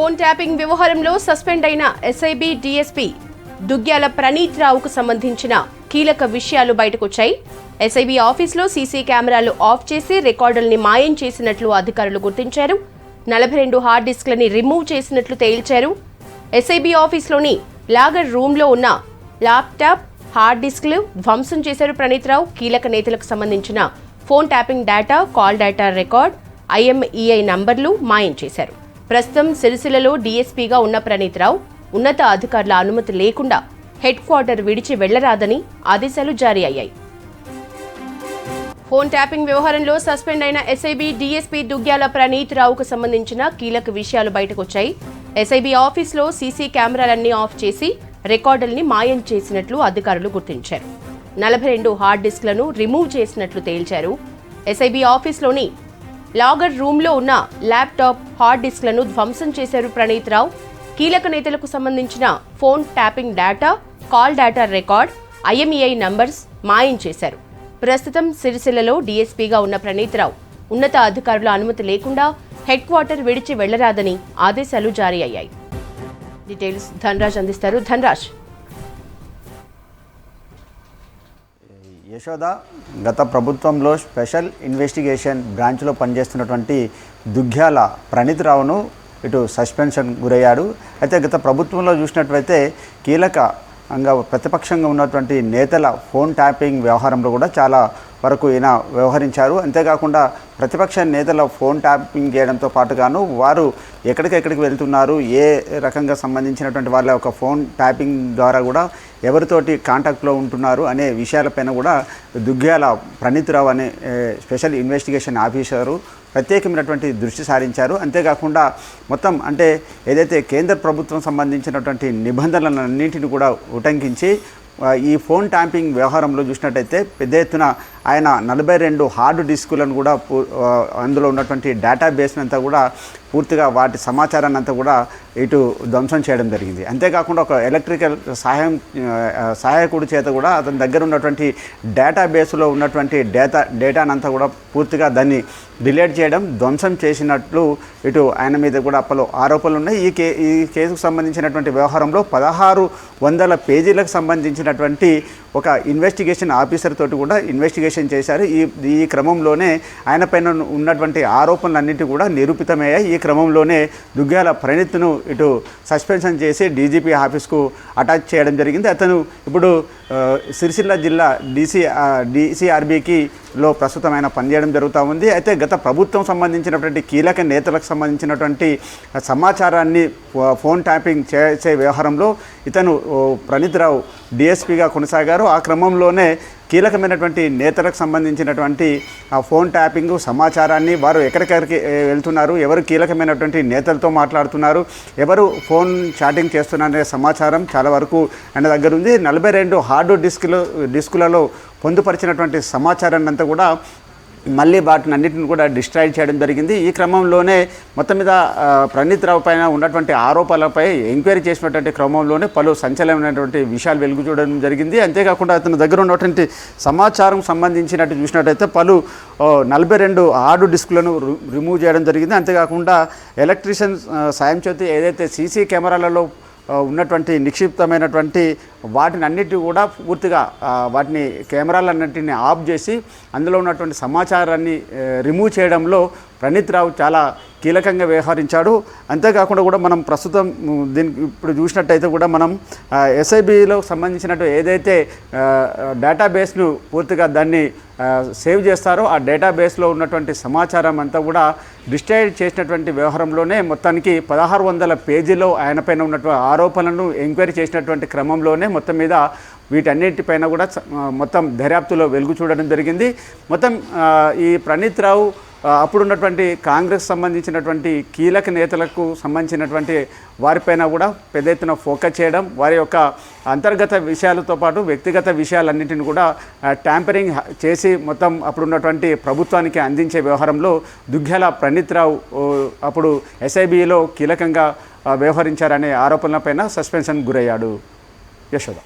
Phone tapping వ్యవహారంలో suspend అయిన SIB DSP Duggyala Praneeth రావుకు సంబంధించిన కీలక విషయాలు బయటకొచ్చాయి. ఎస్ఐబి ఆఫీసులో సీసీ కెమెరాలు ఆఫ్ చేసి రికార్డుల్ని మాయం చేసినట్లు అధికారులు గుర్తించారు. 42 హార్డ్ డిస్క్లని రిమూవ్ చేసినట్లు తేల్చారు. ఎస్ఐబి ఆఫీసులోని లాగర్ రూమ్లో ఉన్న ల్యాప్టాప్, హార్డ్ డిస్క్లు ధ్వంసం చేశారు ప్రణీత్ రావు. కీలక నేతలకు సంబంధించిన phone tapping data, call data record, IMEI నంబర్లు మాయం చేశారు. ప్రస్తుతం సిరిసిల్లలో డీఎస్పీగా ఉన్న ప్రణీత్ రావు ఉన్నత అధికారుల అనుమతి లేకుండా హెడ్ క్వార్టర్ విడిచి వెళ్లరాదని ఆదేశాలు జారీ అయ్యాయి. ఫోన్ ట్యాపింగ్ వ్యవహారంలో సస్పెండ్ అయిన ఎస్ఐబి డీఎస్పీ దుగ్గ్యాల ప్రణీత్ రావుకు సంబంధించిన కీలక విషయాలు బయటకొచ్చాయి. ఎస్ఐబి ఆఫీసులో సీసీ కెమెరాలన్నీ ఆఫ్ చేసి రికార్డుల్ని మాయం చేసినట్లు అధికారులు గుర్తించారు. 42 హార్డ్ డిస్క్లను రిమూవ్ చేసినట్లు తేల్చారు. ఎస్ఐబి ఆఫీసులోని లాగర్ రూమ్లో ఉన్న ల్యాప్టాప్, హార్డ్ డిస్క్లను ధ్వంసం చేశారు ప్రణీత్ రావు. కీలక నేతలకు సంబంధించిన phone tapping data, call data record, IMEI numbers మాయం చేశారు. ప్రస్తుతం సిరిసిల్లలో డీఎస్పీగా ఉన్న ప్రణీత్ రావు ఉన్నత అధికారుల అనుమతి లేకుండా హెడ్ క్వార్టర్ విడిచి వెళ్లరాదని ఆదేశాలు జారీ అయ్యాయి. డీటెయిల్స్ ధనరాజ్ అందిస్తారు. ధనరాజ్, యశోద, గత ప్రభుత్వంలో స్పెషల్ ఇన్వెస్టిగేషన్ బ్రాంచ్లో పనిచేస్తున్నటువంటి దుగ్గ్యాల ప్రణీత్ రావును ఇటు సస్పెన్షన్ గురయ్యాడు. అయితే గత ప్రభుత్వంలో చూసినట్లయితే కీలకంగా ప్రతిపక్షంగా ఉన్నటువంటి నేతల ఫోన్ ట్యాపింగ్ వ్యవహారంలో కూడా చాలా వరకు ఈయన వ్యవహరించారు. అంతేకాకుండా ప్రతిపక్ష నేతల ఫోన్ ట్యాపింగ్ చేయడంతో పాటుగాను వారు ఎక్కడికి వెళ్తున్నారు, ఏ రకంగా సంబంధించినటువంటి వాళ్ళ ఒక ఫోన్ ట్యాపింగ్ ద్వారా కూడా ఎవరితోటి కాంటాక్ట్లో ఉంటున్నారు అనే విషయాలపైన కూడా దుగ్గ్యాల ప్రణీత్ రావు అనే స్పెషల్ ఇన్వెస్టిగేషన్ ఆఫీసరు ప్రత్యేకమైనటువంటి దృష్టి సారించారు. అంతేకాకుండా మొత్తం అంటే ఏదైతే కేంద్ర ప్రభుత్వం సంబంధించినటువంటి నిబంధనలన్నింటినీ కూడా ఉటంకించి ఈ ఫోన్ ట్యాపింగ్ వ్యవహారంలో చూసినట్టయితే పెద్ద ఎత్తున ఆయన 42 హార్డ్ డిస్కులను కూడా అందులో ఉన్నటువంటి డేటాబేస్ని అంతా కూడా పూర్తిగా వాటి సమాచారాన్ని అంతా కూడా ఇటు ధ్వంసం చేయడం జరిగింది. అంతేకాకుండా ఒక ఎలక్ట్రికల్ సహాయకుడి చేత కూడా అతని దగ్గర ఉన్నటువంటి డేటాబేస్లో ఉన్నటువంటి డేటానంతా కూడా పూర్తిగా దాన్ని డిలీట్ చేయడం, ధ్వంసం చేసినట్లు ఇటు ఆయన మీద కూడా అప్పలో ఆరోపణలు ఉన్నాయి. ఈ కేసుకు సంబంధించినటువంటి వ్యవహారంలో 1600 పేజీలకు సంబంధించినటువంటి ఒక ఇన్వెస్టిగేషన్ ఆఫీసర్ తోటి కూడా ఇన్వెస్టిగేషన్ చేశారు. ఈ క్రమంలోనే ఆయన పైన ఉన్నటువంటి ఆరోపణలన్నింటి కూడా నిరూపితమయ్యాయి. ఈ క్రమంలోనే దుగ్గ్యాల ప్రణీత్ను ఇటు సస్పెన్షన్ చేసి డీజీపీ ఆఫీస్కు అటాచ్ చేయడం జరిగింది. అతను ఇప్పుడు సిరిసిల్ల జిల్లా DCRBలో ప్రస్తుతం ఆయన పనిచేయడం జరుగుతూ ఉంది. అయితే గత ప్రభుత్వం సంబంధించినటువంటి కీలక నేతలకు సంబంధించినటువంటి సమాచారాన్ని ఫోన్ ట్యాపింగ్ చేసే వ్యవహారంలో ఇతను ప్రణీత్ రావు DSPగా కొనసాగారు. ఆ క్రమంలోనే కీలకమైనటువంటి నేతలకు సంబంధించినటువంటి ఆ ఫోన్ ట్యాపింగ్ సమాచారాన్ని వారు ఎక్కడికి వెళ్తున్నారు, ఎవరు కీలకమైనటువంటి నేతలతో మాట్లాడుతున్నారు, ఎవరు ఫోన్ చాటింగ్ చేస్తున్నారనే సమాచారం చాలా వరకు ఆయన దగ్గర ఉంది. 42 హార్డ్ డిస్కులలో పొందుపరిచినటువంటి సమాచారాన్ని అంతా కూడా మళ్ళీ వాటిని అన్నింటిని కూడా డిస్ట్రాయ్ చేయడం జరిగింది. ఈ క్రమంలోనే మొత్తం మీద ప్రణీత్ రావు పైన ఉన్నటువంటి ఆరోపణలపై ఎంక్వైరీ చేసినటువంటి క్రమంలోనే పలు సంచలనమైనటువంటి విషయాలు వెలుగు చూడడం జరిగింది. అంతేకాకుండా అతని దగ్గర ఉన్నటువంటి సమాచారం సంబంధించినట్టు చూసినట్టయితే పలు 42 హార్డ్ డిస్కులను రిమూవ్ చేయడం జరిగింది. అంతేకాకుండా ఎలక్ట్రీషియన్ సాయం చేతి ఏదైతే సీసీ కెమెరాలలో ఉన్నటువంటి నిక్షిప్తమైనటువంటి వాటిని అన్నిటి కూడా పూర్తిగా వాటిని కెమెరాలన్నింటినీ ఆఫ్ చేసి అందులో ఉన్నటువంటి సమాచారాన్ని రిమూవ్ చేయడంలో ప్రణీత్ రావు చాలా కీలకంగా వ్యవహరించాడు. అంతేకాకుండా కూడా మనం ప్రస్తుతం దీనికి ఇప్పుడు చూసినట్టయితే కూడా మనం ఎస్ఐబిలో సంబంధించినట్టు ఏదైతే డేటాబేస్ను పూర్తిగా దాన్ని సేవ్ చేస్తారో ఆ డేటాబేస్లో ఉన్నటువంటి సమాచారం అంతా కూడా డిస్ట్రాయ్ చేసినటువంటి వ్యవహారంలోనే మొత్తానికి 1600 పేజీలో ఆయనపైన ఉన్నటువంటి ఆరోపణలను ఎంక్వైరీ చేసినటువంటి క్రమంలోనే మొత్తం మీద వీటన్నిటిపైన కూడా మొత్తం దర్యాప్తులో వెలుగు చూడడం జరిగింది. మొత్తం ఈ ప్రణీత్ రావు అప్పుడున్నటువంటి కాంగ్రెస్ సంబంధించినటువంటి కీలక నేతలకు సంబంధించినటువంటి వారిపైన కూడా పెద్ద ఎత్తున ఫోకస్ చేయడం, వారి యొక్క అంతర్గత విషయాలతో పాటు వ్యక్తిగత విషయాలన్నింటిని కూడా ట్యాంపరింగ్ చేసి మొత్తం అప్పుడున్నటువంటి ప్రభుత్వానికి అందించే వ్యవహారంలో దుగ్గ్యాల ప్రణీత్ రావు అప్పుడు ఎస్ఐబిలో కీలకంగా వ్యవహరించారనే ఆరోపణలపైన సస్పెన్షన్ గురయ్యాడు. యశోద.